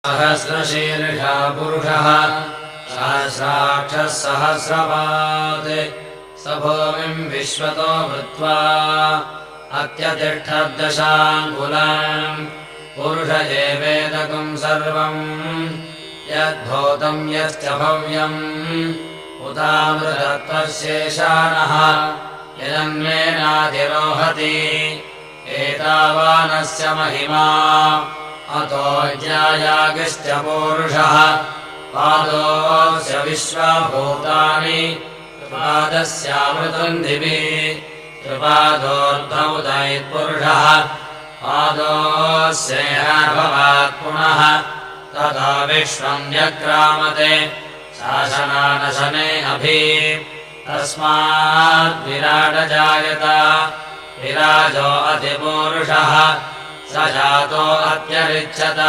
सहस्रशीर्षा पुरुषः सहस्राक्षः सहस्रपात् स भूमिम् विश्वतो भूत्वा अत्यतिष्ठद्दशाङ्गुलम् पुरुष एवेदकम् सर्वम् यद्भूतम् यश्च भव्यम् उतामृतत्वशेषाणः यदन्येनाधिरोहति एतावानस्य महिमा अतो ज्ञायागिश्च पूरुषः पादोऽस्य विश्वभूतानि त्रिपादस्यामृतम् दिवि त्रिपादोर्धौतैत्पुरुषः पादोऽस्येहाभवात् पुनः ततो विश्वम् व्यक्रामते शासनानशने अभि तस्माद्विराटजायत विराजो अतिपूरुषः स जातो अत्यरिच्छत।